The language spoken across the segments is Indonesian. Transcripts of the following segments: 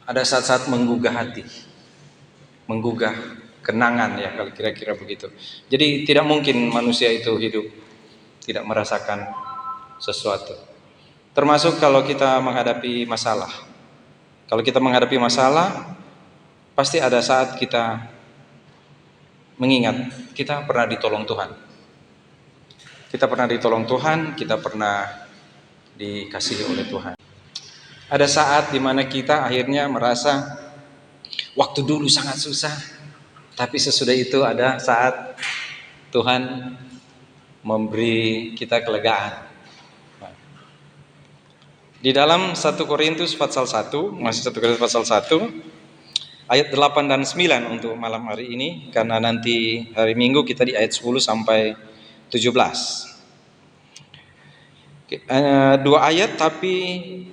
ada saat-saat menggugah hati, menggugah kenangan ya, kalau kira-kira begitu. Jadi tidak mungkin manusia itu hidup tidak merasakan sesuatu. Termasuk kalau kita menghadapi masalah. Kalau kita menghadapi masalah, pasti ada saat kita mengingat kita pernah ditolong Tuhan. Kita pernah ditolong Tuhan, kita pernah dikasihi oleh Tuhan. Ada saat dimana kita akhirnya merasa waktu dulu sangat susah, tapi sesudah itu ada saat Tuhan memberi kita kelegaan. Di dalam 1 Korintus pasal 1, masih 1 Korintus pasal 1, ayat 8 dan 9 untuk malam hari ini, karena nanti hari Minggu kita di ayat 10 sampai 17. Dua ayat tapi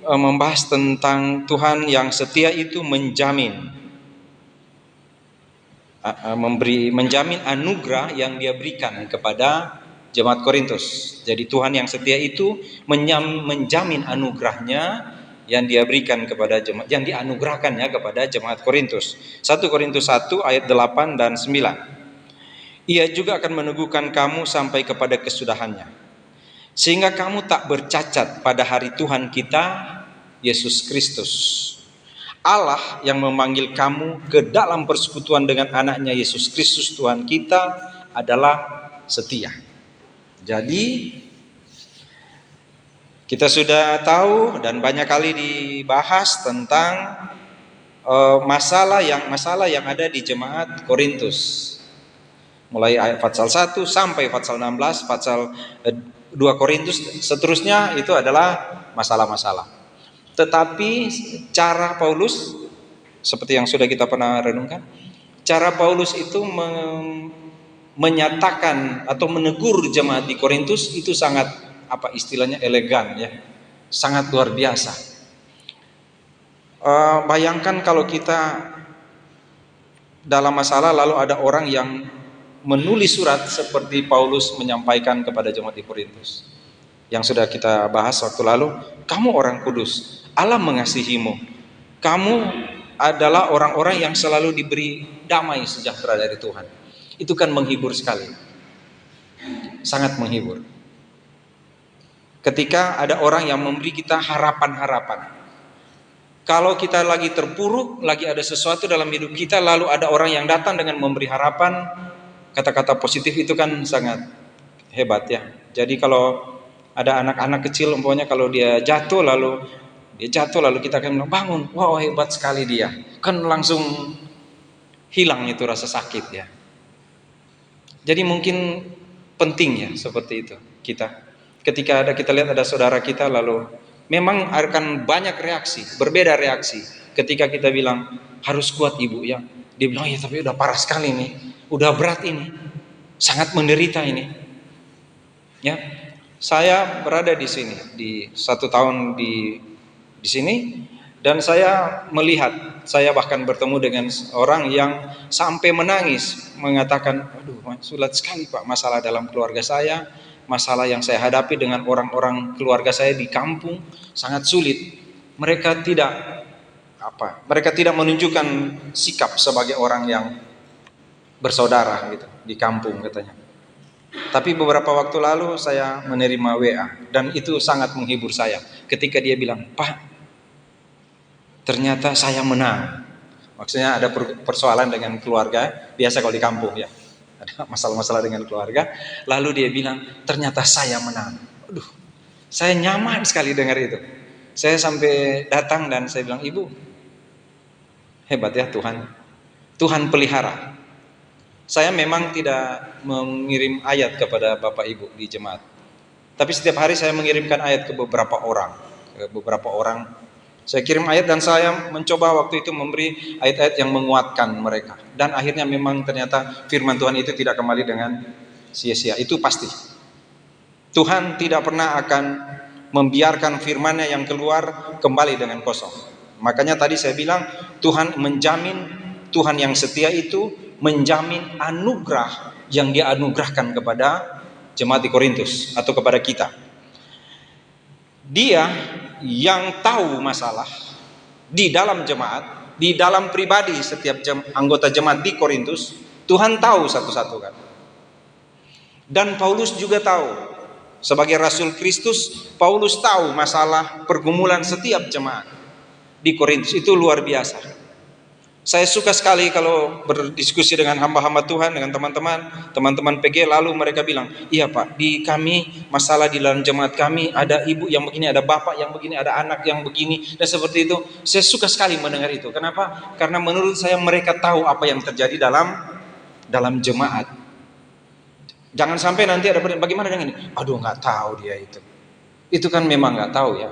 membahas tentang Tuhan yang setia itu menjamin anugerah yang Dia berikan kepada jemaat Korintus. Jadi Tuhan yang setia itu menjamin anugerahnya yang Dia berikan kepada jemaat, yang dianugerahkannya kepada jemaat Korintus. 1 Korintus 1 ayat 8 dan 9. Ia juga akan meneguhkan kamu sampai kepada kesudahannya, sehingga kamu tak bercacat pada hari Tuhan kita Yesus Kristus. Allah yang memanggil kamu ke dalam persekutuan dengan anaknya Yesus Kristus Tuhan kita adalah setia. Jadi kita sudah tahu dan banyak kali dibahas tentang masalah yang ada di jemaat Korintus. Mulai ayat pasal 1 sampai pasal 16, pasal 2 Korintus seterusnya itu adalah masalah-masalah. Tetapi cara Paulus, seperti yang sudah kita pernah renungkan, cara Paulus itu menyatakan atau menegur jemaat di Korintus itu sangat istilahnya elegan ya, sangat luar biasa. Bayangkan kalau kita dalam masalah lalu ada orang yang menulis surat seperti Paulus menyampaikan kepada jemaat di Korintus, yang sudah kita bahas waktu lalu. Kamu orang kudus, Allah mengasihimu, kamu adalah orang-orang yang selalu diberi damai sejahtera dari Tuhan. Itu kan menghibur sekali, sangat menghibur. Ketika ada orang yang memberi kita harapan-harapan. Kalau kita lagi terpuruk, lagi ada sesuatu dalam hidup kita, lalu ada orang yang datang dengan memberi harapan, kata-kata positif itu kan sangat hebat ya. Jadi kalau ada anak-anak kecil umpamanya kalau dia jatuh lalu kita akan bilang bangun, wow hebat sekali dia, kan langsung hilang itu rasa sakit ya. Jadi mungkin penting ya seperti itu kita. Ketika kita lihat ada saudara kita lalu memang akan banyak reaksi, berbeda reaksi. Ketika kita bilang harus kuat ibu ya, dia bilang ya tapi udah parah sekali nih, udah berat ini, sangat menderita ini. Ya, saya berada di sini di 1 tahun di sini, dan saya melihat, saya bahkan bertemu dengan orang yang sampai menangis mengatakan, aduh sulit sekali Pak masalah dalam keluarga saya, masalah yang saya hadapi dengan orang-orang keluarga saya di kampung sangat sulit. Mereka tidak menunjukkan sikap sebagai orang yang bersaudara gitu di kampung katanya. Tapi beberapa waktu lalu saya menerima WA dan itu sangat menghibur saya ketika dia bilang, Pak, ternyata saya menang. Maksudnya ada persoalan dengan keluarga, biasa kalau di kampung ya, ada masalah-masalah dengan keluarga. Lalu dia bilang, ternyata saya menang. Aduh, saya nyaman sekali dengar itu. Saya sampai datang dan saya bilang, Ibu, hebat ya Tuhan. Tuhan pelihara. Saya memang tidak mengirim ayat kepada Bapak Ibu di jemaat. Tapi setiap hari saya mengirimkan ayat ke beberapa orang. Saya kirim ayat dan saya mencoba waktu itu memberi ayat-ayat yang menguatkan mereka. Dan akhirnya memang ternyata firman Tuhan itu tidak kembali dengan sia-sia. Itu pasti. Tuhan tidak pernah akan membiarkan firman-Nya yang keluar kembali dengan kosong. Makanya tadi saya bilang Tuhan yang setia itu menjamin anugerah yang Dia anugerahkan kepada jemaat di Korintus atau kepada kita. Dia yang tahu masalah, di dalam jemaat, di dalam pribadi setiap anggota jemaat di Korintus. Tuhan tahu satu-satu kan. Dan Paulus juga tahu. Sebagai Rasul Kristus, Paulus tahu masalah pergumulan setiap jemaat di Korintus. Itu luar biasa. Saya suka sekali kalau berdiskusi dengan hamba-hamba Tuhan, dengan teman-teman PG, lalu mereka bilang, iya Pak, di kami masalah di dalam jemaat kami ada ibu yang begini, ada bapak yang begini, ada anak yang begini, dan seperti itu. Saya suka sekali mendengar itu. Kenapa? Karena menurut saya mereka tahu apa yang terjadi dalam jemaat. Jangan sampai nanti ada bagaimana dengan ini? Aduh, nggak tahu dia itu. Itu kan memang nggak tahu ya.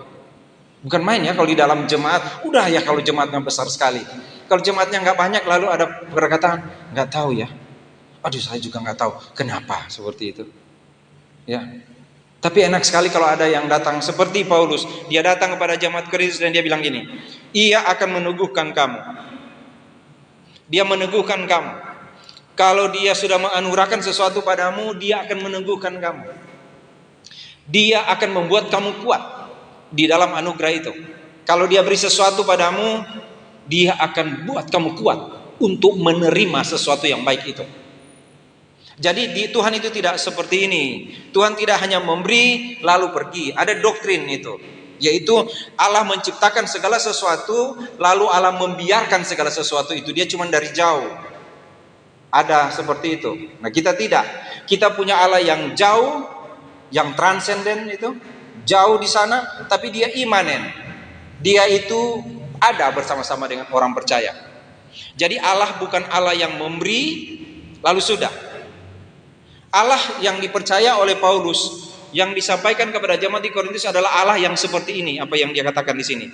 Bukan main ya kalau di dalam jemaat. Udah ya kalau jemaatnya besar sekali. Kalau jemaatnya nggak banyak lalu ada perkataan nggak tahu ya. Aduh, saya juga nggak tahu kenapa seperti itu. Ya. Tapi enak sekali kalau ada yang datang seperti Paulus. Dia datang kepada jemaat Korintus dan dia bilang gini, ia akan meneguhkan kamu. Dia meneguhkan kamu. Kalau dia sudah menganugerahkan sesuatu padamu, dia akan meneguhkan kamu. Dia akan membuat kamu kuat di dalam anugerah itu. Kalau dia beri sesuatu padamu, dia akan buat kamu kuat untuk menerima sesuatu yang baik itu. Jadi di Tuhan itu tidak seperti ini. Tuhan tidak hanya memberi lalu pergi. Ada doktrin itu, yaitu Allah menciptakan segala sesuatu lalu Allah membiarkan segala sesuatu itu. Dia cuma dari jauh. Ada seperti itu. Nah, kita tidak. Kita punya Allah yang jauh, yang transenden itu, jauh di sana, tapi dia imanen. Dia itu ada bersama-sama dengan orang percaya. Jadi Allah bukan Allah yang memberi lalu sudah. Allah yang dipercaya oleh Paulus, yang disampaikan kepada jemaat di Korintus adalah Allah yang seperti ini, apa yang dia katakan di sini.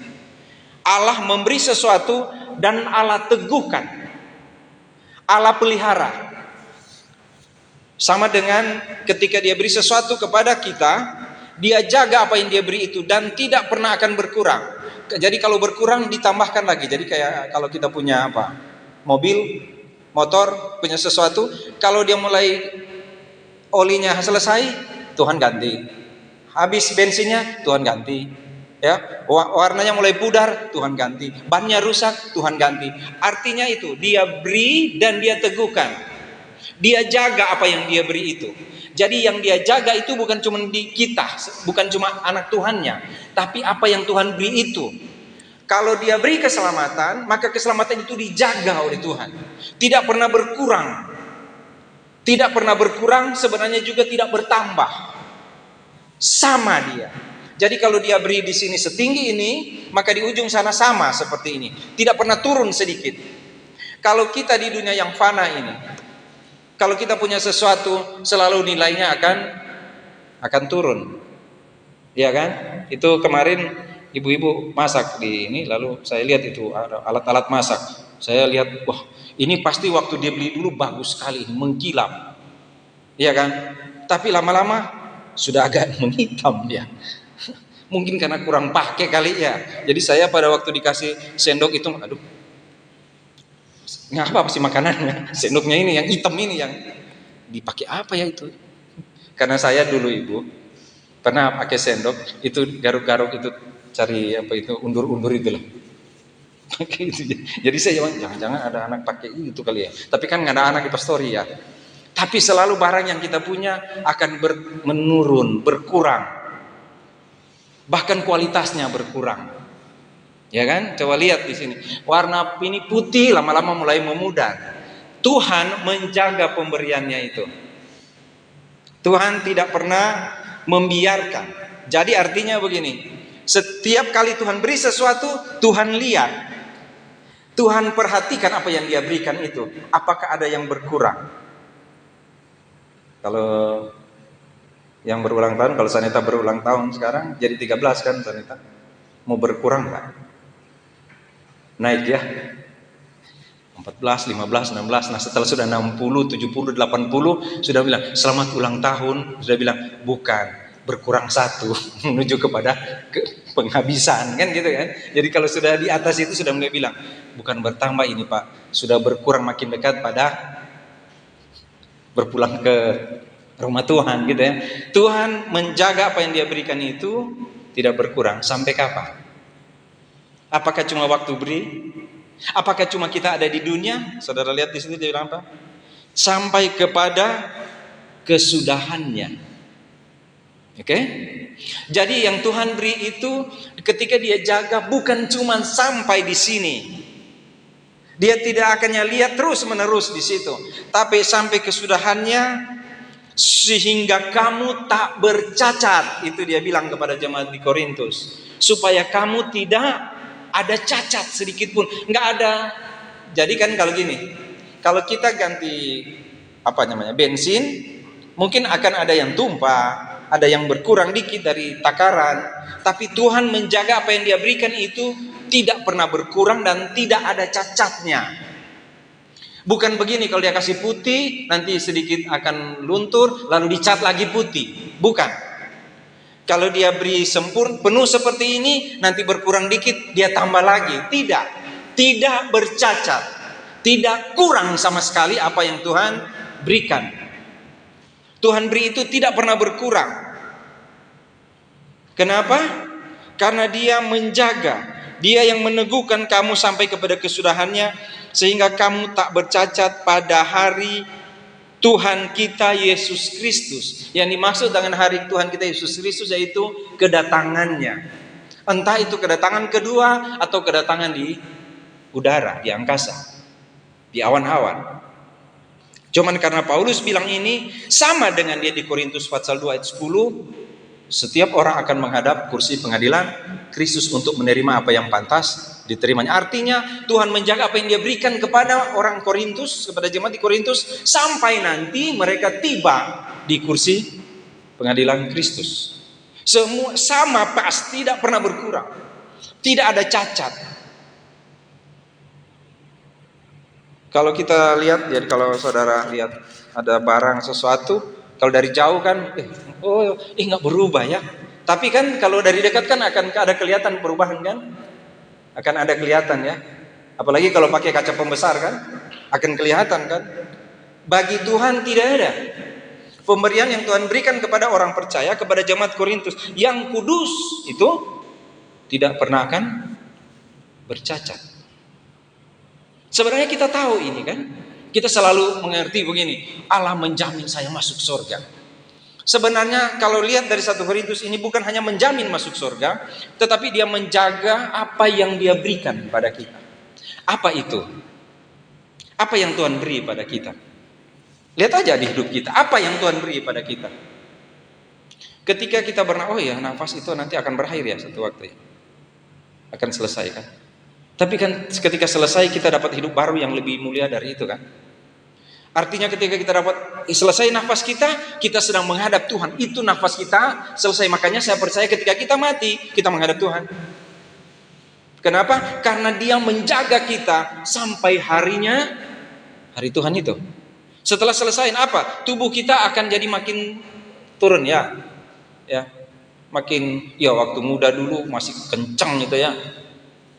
Allah memberi sesuatu dan Allah teguhkan. Allah pelihara. Sama dengan ketika dia beri sesuatu kepada kita, dia jaga apa yang dia beri itu dan tidak pernah akan berkurang. Jadi kalau berkurang ditambahkan lagi. Jadi kayak kalau kita punya apa? Mobil, motor, punya sesuatu, kalau dia mulai olinya selesai, Tuhan ganti. Habis bensinnya, Tuhan ganti. Ya, warnanya mulai pudar, Tuhan ganti. Bannya rusak, Tuhan ganti. Artinya itu, dia beri dan dia teguhkan. Dia jaga apa yang dia beri itu. Jadi yang dia jaga itu bukan cuma di kita, bukan cuma anak Tuhannya, tapi apa yang Tuhan beri itu. Kalau dia beri keselamatan, maka keselamatan itu dijaga oleh Tuhan. Tidak pernah berkurang. Tidak pernah berkurang, sebenarnya juga tidak bertambah. Sama dia. Jadi kalau dia beri di sini setinggi ini, maka di ujung sana sama seperti ini. Tidak pernah turun sedikit. Kalau kita di dunia yang fana ini, kalau kita punya sesuatu, selalu nilainya akan turun. Ya kan? Itu kemarin ibu-ibu masak di ini, lalu saya lihat itu alat-alat masak. Saya lihat, wah, ini pasti waktu dia beli dulu bagus sekali, mengkilap. Iya kan? Tapi lama-lama sudah agak menghitam dia. Mungkin karena kurang pakai kali ya. Jadi saya pada waktu dikasih sendok itu, aduh, nggak apa sih makanannya. Sendoknya ini yang hitam ini yang dipakai apa ya itu? Karena saya dulu ibu pernah pakai sendok itu garuk-garuk itu cari apa itu undur-undur itu lah. Jadi saya jangan-jangan ada anak pakai itu kali ya. Tapi kan nggak ada anak di pastori ya. Tapi selalu barang yang kita punya akan menurun, berkurang. Bahkan kualitasnya berkurang. Ya kan? Coba lihat di sini. Warna ini putih lama-lama mulai memudar. Tuhan menjaga pemberiannya itu. Tuhan tidak pernah membiarkan. Jadi artinya begini. Setiap kali Tuhan beri sesuatu, Tuhan lihat. Tuhan perhatikan apa yang dia berikan itu. Apakah ada yang berkurang? Kalau yang berulang tahun, kalau Sanita berulang tahun sekarang jadi 13 kan Sanita, mau berkurang nggak? Naik ya, 14, 15, 16. Nah setelah sudah 60, 70, 80 sudah bilang selamat ulang tahun, sudah bilang bukan, berkurang 1 menuju kepada penghabisan kan gitu kan. Jadi kalau sudah di atas itu sudah mulai bilang bukan bertambah ini Pak, sudah berkurang makin dekat pada berpulang ke rumah Tuhan gitu ya. Tuhan menjaga apa yang dia berikan itu tidak berkurang sampai kapan? Apakah cuma waktu beri? Apakah cuma kita ada di dunia? Saudara lihat di sini dia bilang apa? Sampai kepada kesudahannya. Oke? Jadi yang Tuhan beri itu ketika dia jaga bukan cuma sampai di sini. Dia tidak akannya lihat terus menerus di situ, tapi sampai kesudahannya sehingga kamu tak bercacat. Itu dia bilang kepada jemaat di Korintus, supaya kamu tidak ada cacat sedikit pun, nggak ada. Jadi kan kalau gini, kalau kita ganti bensin, mungkin akan ada yang tumpah, ada yang berkurang dikit dari takaran, tapi Tuhan menjaga apa yang Dia berikan itu tidak pernah berkurang dan tidak ada cacatnya. Bukan begini, kalau Dia kasih putih nanti sedikit akan luntur lalu dicat lagi putih. Bukan. Kalau Dia beri sempurna penuh seperti ini, nanti berkurang dikit Dia tambah lagi. Tidak bercacat, tidak kurang sama sekali apa yang Tuhan berikan. Tuhan beri itu tidak pernah berkurang. Kenapa? Karena Dia menjaga, Dia yang meneguhkan kamu sampai kepada kesudahannya, sehingga kamu tak bercacat pada hari Tuhan kita Yesus Kristus. Yang dimaksud dengan hari Tuhan kita Yesus Kristus yaitu kedatangannya. Entah itu kedatangan kedua atau kedatangan di udara, di angkasa, di awan-awan. Cuman karena Paulus bilang ini sama dengan dia di Korintus pasal 2 ayat 10, setiap orang akan menghadap kursi pengadilan Kristus untuk menerima apa yang pantas diterimanya. Artinya Tuhan menjaga apa yang Dia berikan kepada orang Korintus, kepada jemaat di Korintus, sampai nanti mereka tiba di kursi pengadilan Kristus. Semua sama pas, tidak pernah berkurang, tidak ada cacat. Kalau kita lihat, jadi kalau saudara lihat ada barang sesuatu, kalau dari jauh kan, nggak berubah ya. Tapi kan kalau dari dekat kan akan ada kelihatan perubahan kan? Akan ada kelihatan ya. Apalagi kalau pakai kaca pembesar kan, akan kelihatan kan? Bagi Tuhan tidak ada. Pemberian yang Tuhan berikan kepada orang percaya, kepada jemaat Korintus yang kudus itu tidak pernah akan bercacat. Sebenarnya kita tahu ini kan? Kita selalu mengerti begini, Allah menjamin saya masuk surga. Sebenarnya kalau lihat dari 1 Korintus ini bukan hanya menjamin masuk surga, tetapi Dia menjaga apa yang Dia berikan pada kita. Apa itu? Apa yang Tuhan beri pada kita? Lihat aja di hidup kita, apa yang Tuhan beri pada kita. Ketika kita nafas itu nanti akan berakhir ya satu waktu ya. Akan selesai kan? Tapi kan ketika selesai kita dapat hidup baru yang lebih mulia dari itu kan. Artinya ketika kita dapat selesai nafas kita sedang menghadap Tuhan. Itu nafas kita selesai. Makanya saya percaya ketika kita mati, kita menghadap Tuhan. Kenapa? Karena Dia menjaga kita sampai hari Tuhan itu. Setelah selesai apa? Tubuh kita akan jadi makin turun ya. Makin waktu muda dulu masih kencang gitu ya.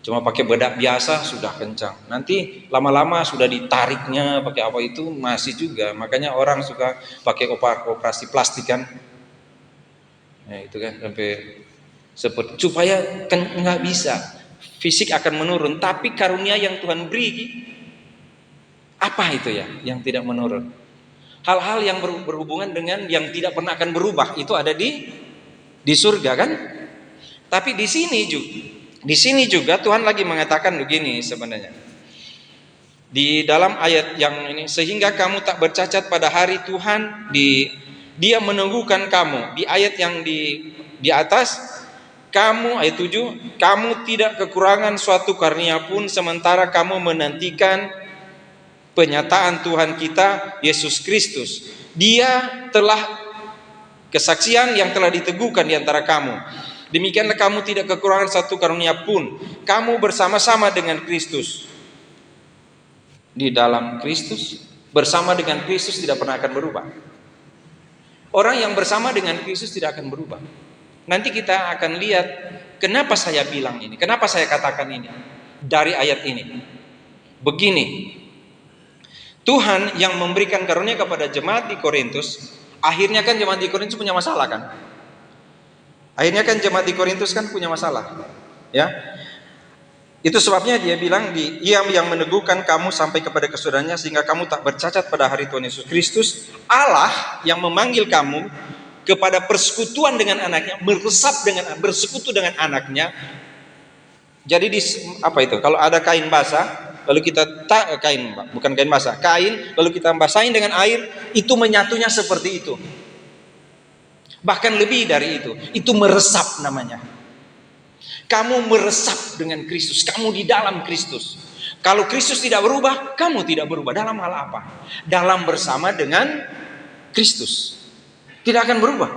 Cuma pakai bedak biasa sudah kencang. Nanti lama-lama sudah ditariknya pakai apa itu masih juga. Makanya orang suka pakai operasi plastik kan. Itu kan sampai seperti supaya kan nggak bisa. Fisik akan menurun. Tapi karunia yang Tuhan beri apa itu ya yang tidak menurun? Hal-hal yang berhubungan dengan yang tidak pernah akan berubah itu ada di surga kan? Tapi di sini juga Tuhan lagi mengatakan begini sebenarnya. Di dalam ayat yang ini, sehingga kamu tak bercacat pada hari Tuhan, Dia meneguhkan kamu. Di ayat yang di atas, kamu ayat 7, kamu tidak kekurangan suatu karunia pun sementara kamu menantikan penyataan Tuhan kita Yesus Kristus. Dia telah kesaksian yang telah diteguhkan di antara kamu. Demikianlah kamu tidak kekurangan satu karunia pun. Kamu bersama-sama dengan Kristus. Di dalam Kristus, bersama dengan Kristus tidak pernah akan berubah. Orang yang bersama dengan Kristus tidak akan berubah. Nanti kita akan lihat kenapa saya bilang ini, kenapa saya katakan ini dari ayat ini. Begini, Tuhan yang memberikan karunia kepada jemaat di Korintus, akhirnya kan jemaat di Korintus punya masalah kan? Akhirnya kan jemaat di Korintus kan punya masalah, ya. Itu sebabnya dia bilang, Ia yang meneguhkan kamu sampai kepada kesudahannya sehingga kamu tak bercacat pada hari Tuhan Yesus Kristus. Allah yang memanggil kamu kepada persekutuan dengan anaknya, bersekutu dengan anaknya. Jadi apa itu? Kalau ada kain basah, lalu kita bukan kain basah, kain lalu kita basahin dengan air, itu menyatunya seperti itu. Bahkan lebih dari itu. Itu meresap namanya. Kamu meresap dengan Kristus, kamu di dalam Kristus. Kalau Kristus tidak berubah, kamu tidak berubah. Dalam hal apa? Dalam bersama dengan Kristus. Tidak akan berubah.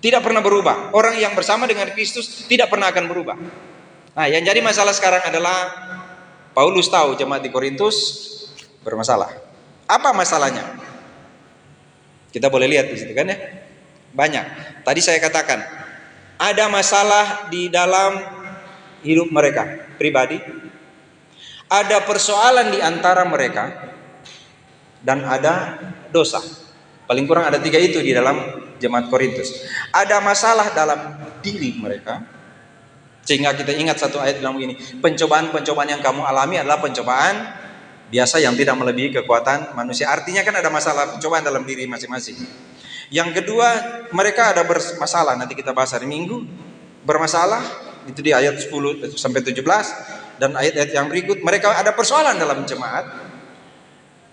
Tidak pernah berubah. Orang yang bersama dengan Kristus tidak pernah akan berubah. Nah, yang jadi masalah sekarang adalah Paulus tahu jemaat di Korintus bermasalah. Apa masalahnya? Kita boleh lihat di situ kan ya? Banyak. Tadi saya katakan, ada masalah di dalam hidup mereka pribadi, ada persoalan di antara mereka, dan ada dosa. Paling kurang ada 3 itu di dalam jemaat Korintus. Ada masalah dalam diri mereka, sehingga kita ingat satu ayat bilang begini, pencobaan-pencobaan yang kamu alami adalah pencobaan biasa yang tidak melebihi kekuatan manusia. Artinya kan ada masalah pencobaan dalam diri masing-masing. Yang kedua, mereka ada bermasalah, nanti kita bahas hari Minggu. Bermasalah itu di ayat 10 sampai 17, dan ayat-ayat yang berikut mereka ada persoalan dalam jemaat.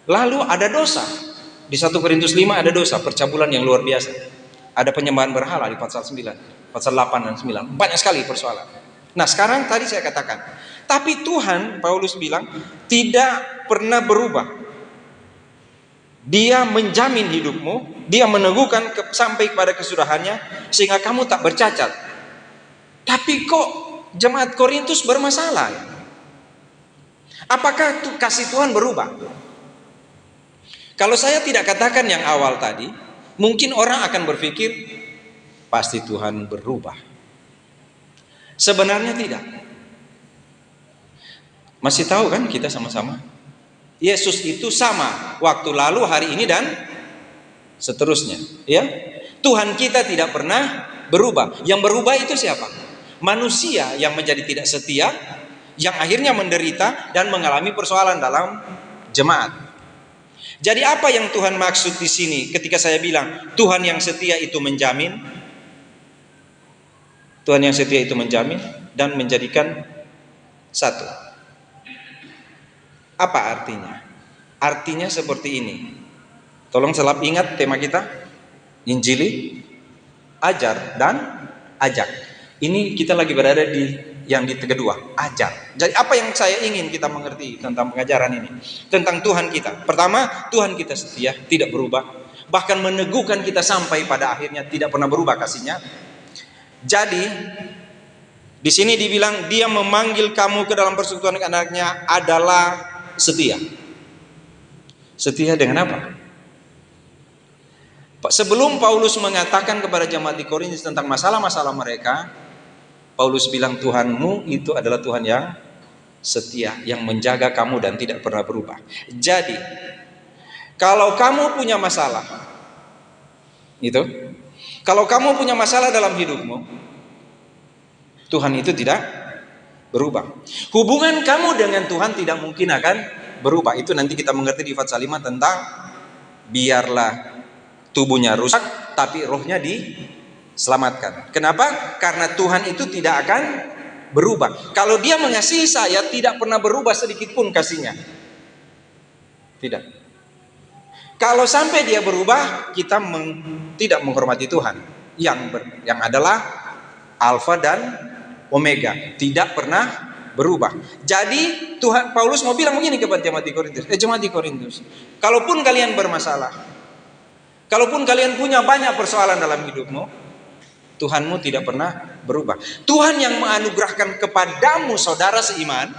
Lalu ada dosa. Di 1 Korintus 5 ada dosa, percabulan yang luar biasa. Ada penyembahan berhala di pasal 9, pasal 8 dan 9. Banyak sekali persoalan. Nah, sekarang tadi saya katakan, tapi Tuhan, Paulus bilang, tidak pernah berubah. Dia menjamin hidupmu, dia meneguhkan sampai kepada kesudahannya sehingga kamu tak bercacat. Tapi kok jemaat Korintus bermasalah? Apakah kasih Tuhan berubah? Kalau saya tidak katakan yang awal tadi, mungkin orang akan berpikir pasti Tuhan berubah. Sebenarnya tidak. Masih tahu kan kita sama-sama? Yesus itu sama waktu lalu, hari ini, dan seterusnya, ya. Tuhan kita tidak pernah berubah. Yang berubah itu siapa? Manusia yang menjadi tidak setia, yang akhirnya menderita dan mengalami persoalan dalam jemaat. Jadi apa yang Tuhan maksud di sini ketika saya bilang Tuhan yang setia itu menjamin? Tuhan yang setia itu menjamin dan menjadikan satu. Apa artinya? Artinya seperti ini. Tolong selalu ingat tema kita, Injili, ajar dan ajak. Ini kita lagi berada di yang di kedua, ajar. Jadi apa yang saya ingin kita mengerti tentang pengajaran ini? Tentang Tuhan kita. Pertama, Tuhan kita setia, tidak berubah. Bahkan meneguhkan kita sampai pada akhirnya, tidak pernah berubah kasihnya. Jadi di sini dibilang dia memanggil kamu ke dalam persekutuan anaknya adalah setia. Setia dengan apa? Sebelum Paulus mengatakan kepada jemaat di Korintus tentang masalah-masalah mereka, Paulus bilang Tuhanmu itu adalah Tuhan yang setia, yang menjaga kamu dan tidak pernah berubah. Jadi kalau kamu punya masalah, kalau kamu punya masalah dalam hidupmu, Tuhan itu tidak berubah. Hubungan kamu dengan Tuhan tidak mungkin akan berubah. Itu nanti kita mengerti di pasal 5 tentang biarlah tubuhnya rusak tapi rohnya diselamatkan. Kenapa? Karena Tuhan itu tidak akan berubah. Kalau dia mengasihi saya, tidak pernah berubah sedikit pun kasihnya. Tidak. Kalau sampai dia berubah, kita tidak menghormati Tuhan yang adalah Alfa dan Omega, tidak pernah berubah. Jadi Tuhan, Paulus mau bilang begini kepada jemaat di Korintus, kalaupun kalian bermasalah, kalaupun kalian punya banyak persoalan dalam hidupmu, Tuhanmu tidak pernah berubah. Tuhan yang menganugerahkan kepadamu saudara seiman,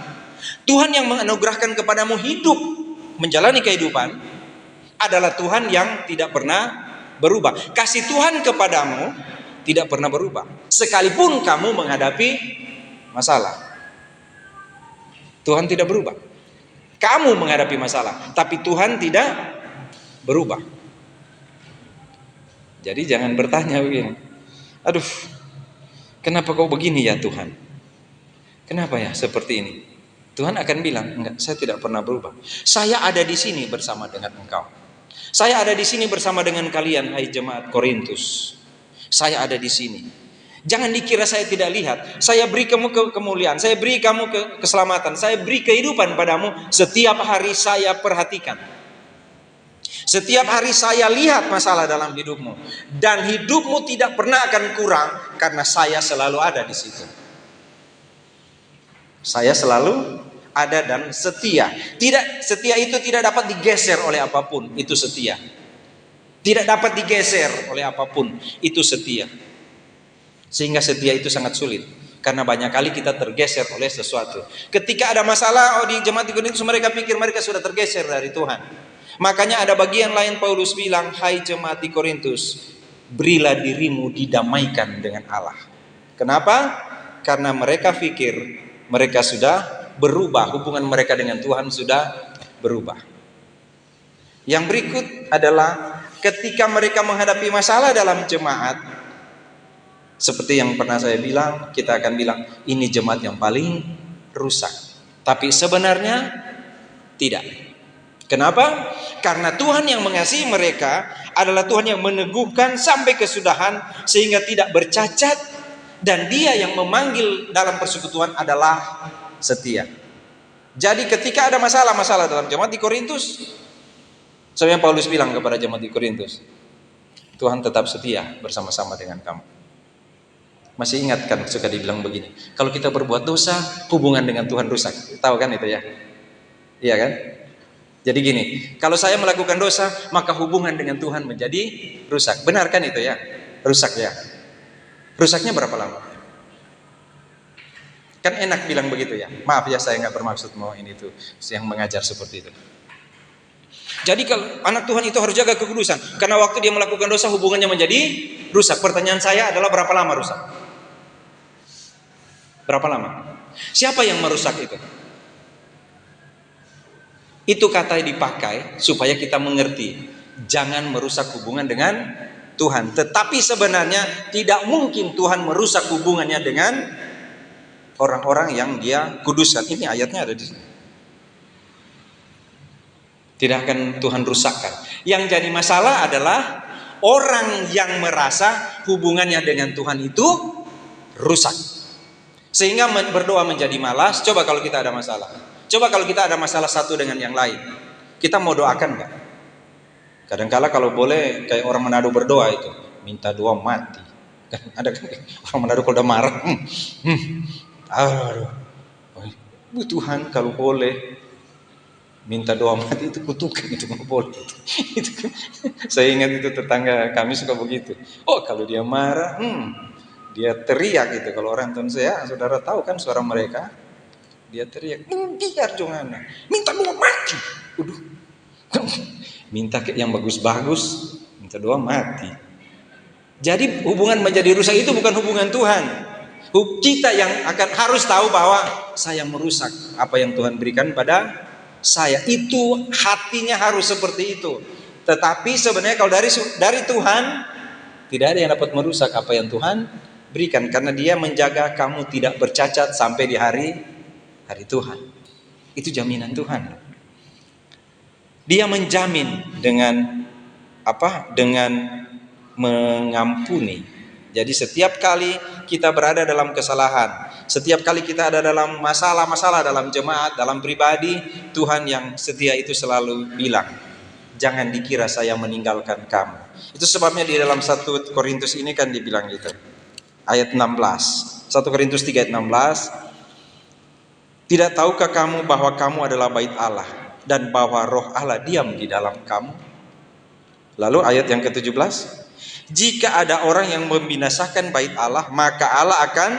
Tuhan yang menganugerahkan kepadamu hidup menjalani kehidupan adalah Tuhan yang tidak pernah berubah. Kasih Tuhan kepadamu tidak pernah berubah sekalipun kamu menghadapi masalah. Tuhan tidak berubah. Kamu menghadapi masalah, tapi Tuhan tidak berubah. Jadi jangan bertanya begini, aduh, kenapa kau begini ya Tuhan? Kenapa ya seperti ini? Tuhan akan bilang, enggak, saya tidak pernah berubah. Saya ada di sini bersama dengan engkau. Saya ada di sini bersama dengan kalian, hai jemaat Korintus. Saya ada di sini. Jangan dikira saya tidak lihat. Saya beri kamu kemuliaan, saya beri kamu keselamatan, saya beri kehidupan padamu. Setiap hari saya perhatikan. Setiap hari saya lihat masalah dalam hidupmu. Dan hidupmu tidak pernah akan kurang karena saya selalu ada di situ. Saya selalu ada dan setia. Setia itu tidak dapat digeser oleh apapun. Itu setia. Tidak dapat digeser oleh apapun. Itu setia. Sehingga setia itu sangat sulit. Karena banyak kali kita tergeser oleh sesuatu. Ketika ada masalah, di jemaat di Korintus mereka pikir mereka sudah tergeser dari Tuhan. Makanya ada bagian lain Paulus bilang, hai jemaat di Korintus, berilah dirimu didamaikan dengan Allah. Kenapa? Karena mereka pikir mereka sudah berubah, hubungan mereka dengan Tuhan sudah berubah. Yang berikut adalah ketika mereka menghadapi masalah dalam jemaat, seperti yang pernah saya bilang, kita akan bilang ini jemaat yang paling rusak. Tapi sebenarnya tidak. Kenapa? Karena Tuhan yang mengasihi mereka adalah Tuhan yang meneguhkan sampai kesudahan sehingga tidak bercacat, dan Dia yang memanggil dalam persekutuan adalah setia. Jadi ketika ada masalah-masalah dalam jemaat di Korintus, sebenarnya Paulus bilang kepada jemaat di Korintus, Tuhan tetap setia bersama-sama dengan kamu. Masih ingat kan suka dibilang begini, kalau kita berbuat dosa, hubungan dengan Tuhan rusak. Tahu kan itu ya? Iya kan? Jadi gini, kalau saya melakukan dosa, maka hubungan dengan Tuhan menjadi rusak. Benar kan itu ya? Rusak ya. Rusaknya berapa lama? Kan enak bilang begitu ya. Maaf ya, saya nggak bermaksud mau ini tuh yang mengajar seperti itu. Jadi kalau anak Tuhan itu harus jaga kekudusan, karena waktu dia melakukan dosa hubungannya menjadi rusak. Pertanyaan saya adalah berapa lama rusak? Berapa lama? Siapa yang merusak itu? Itu kata dipakai supaya kita mengerti, jangan merusak hubungan dengan Tuhan. Tetapi sebenarnya tidak mungkin Tuhan merusak hubungannya dengan orang-orang yang Dia kuduskan. Ini ayatnya ada di sini. Tidak akan Tuhan rusakkan. Yang jadi masalah adalah orang yang merasa hubungannya dengan Tuhan itu rusak, sehingga berdoa menjadi malas. Coba kalau kita ada masalah. Coba kalau kita ada masalah satu dengan yang lain, kita mau doakan nggak? Kadang-kala kalau boleh kayak orang Manado berdoa itu, minta doa mati. Ada kan orang Manado kalau udah marah, aduh, Tuhan kalau boleh minta doa mati itu kutukan, itu nggak boleh. Itu kan, saya ingat itu tetangga kami suka begitu. Oh kalau dia marah, dia teriak gitu. Kalau orang Tuhan saya, saudara tahu kan suara mereka. Dia teriak, biar jangan, minta doa mati. Minta yang bagus-bagus, minta doa mati. Jadi hubungan menjadi rusak itu bukan hubungan Tuhan. Kita yang akan harus tahu bahwa saya merusak apa yang Tuhan berikan pada saya. Itu hatinya harus seperti itu. Tetapi sebenarnya kalau dari Tuhan, tidak ada yang dapat merusak apa yang Tuhan berikan, karena Dia menjaga kamu tidak bercacat sampai di hari Tuhan. Itu jaminan Tuhan. Dia menjamin dengan apa? Dengan mengampuni. Jadi setiap kali kita berada dalam kesalahan, setiap kali kita ada dalam masalah-masalah dalam jemaat, dalam pribadi, Tuhan yang setia itu selalu bilang, jangan dikira saya meninggalkan kamu. Itu sebabnya di dalam 1 Korintus ini kan dibilang gitu. Ayat 16. 1 Korintus 3 ayat 16. Tidak tahukah kamu bahwa kamu adalah bait Allah dan bahwa roh Allah diam di dalam kamu? Lalu ayat yang ke-17, jika ada orang yang membinasakan bait Allah, maka Allah akan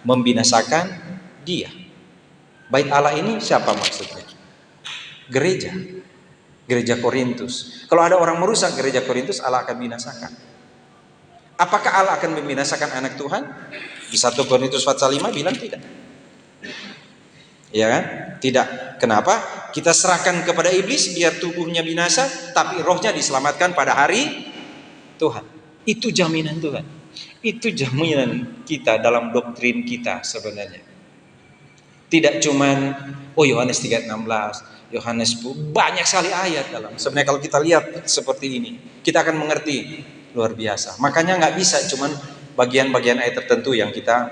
membinasakan dia. Bait Allah ini siapa maksudnya? Gereja Korintus. Kalau ada orang merusak gereja Korintus, Allah akan binasakan. Apakah Allah akan membinasakan anak Tuhan? Di 1 Korintus pasal 5 bilang tidak. Ya kan? Tidak. Kenapa? Kita serahkan kepada iblis biar tubuhnya binasa, tapi rohnya diselamatkan pada hari Tuhan. Itu jaminan Tuhan. Itu jaminan kita dalam doktrin kita sebenarnya. Tidak cuman Yohanes 3:16, Yohanes banyak sekali ayat dalam. Sebenarnya kalau kita lihat seperti ini, kita akan mengerti luar biasa. Makanya nggak bisa cuman bagian-bagian ayat tertentu yang kita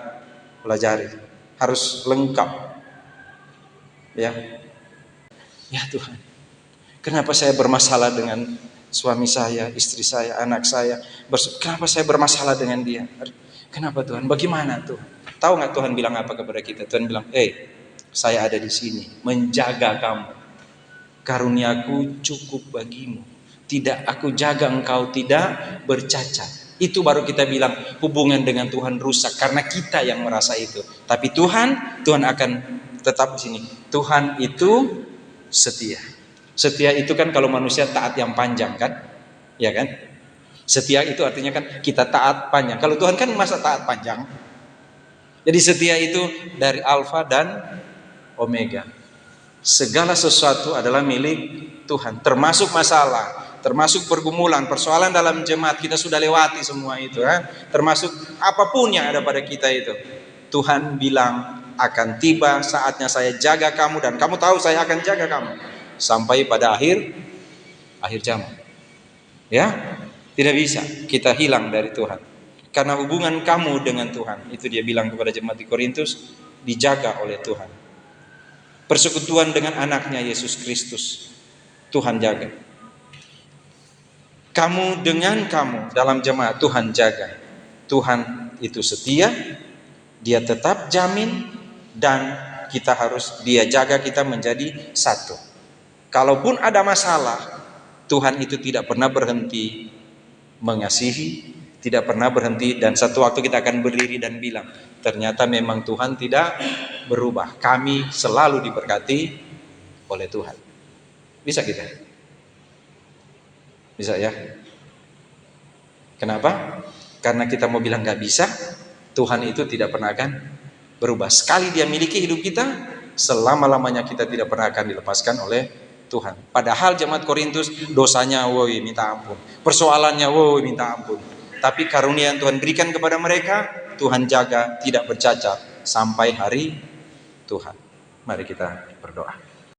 pelajari. Harus lengkap. Ya. Ya Tuhan. Kenapa saya bermasalah dengan suami saya, istri saya, anak saya? Kenapa saya bermasalah dengan dia? Kenapa Tuhan? Bagaimana Tuhan? Tahu nggak Tuhan bilang apa kepada kita? Tuhan bilang, saya ada di sini menjaga kamu. Karuniaku cukup bagimu. Tidak aku jaga engkau tidak bercacat. Itu baru kita bilang hubungan dengan Tuhan rusak karena kita yang merasa itu. Tapi Tuhan akan tetap di sini. Tuhan itu setia. Setia itu kan kalau manusia taat yang panjang kan? Ya kan? Setia itu artinya kan kita taat panjang. Kalau Tuhan kan masa taat panjang. Jadi setia itu dari alfa dan omega. Segala sesuatu adalah milik Tuhan, termasuk masalah, termasuk pergumulan, persoalan dalam jemaat kita sudah lewati semua itu kan? Termasuk apapun yang ada pada kita itu. Tuhan bilang akan tiba saatnya saya jaga kamu dan kamu tahu saya akan jaga kamu sampai pada akhir zaman. Ya, tidak bisa kita hilang dari Tuhan. Karena hubungan kamu dengan Tuhan, itu dia bilang kepada jemaat di Korintus, dijaga oleh Tuhan. Persekutuan dengan anaknya Yesus Kristus, Tuhan jaga. Kamu dengan kamu dalam jemaat, Tuhan jaga. Tuhan itu setia, dia tetap jamin, dan kita harus dia jaga kita menjadi satu. Kalaupun ada masalah, Tuhan itu tidak pernah berhenti mengasihi, tidak pernah berhenti, dan satu waktu kita akan berdiri dan bilang, ternyata memang Tuhan tidak berubah. Kami selalu diberkati oleh Tuhan. Bisa kita? Bisa ya? Kenapa? Karena kita mau bilang gak bisa, Tuhan itu tidak pernah akan berubah. Sekali dia miliki hidup kita, selama-lamanya kita tidak pernah akan dilepaskan oleh Tuhan. Padahal jemaat Korintus dosanya minta ampun, persoalannya minta ampun. Tapi karunia yang Tuhan berikan kepada mereka, Tuhan jaga tidak bercacat sampai hari Tuhan. Mari kita berdoa.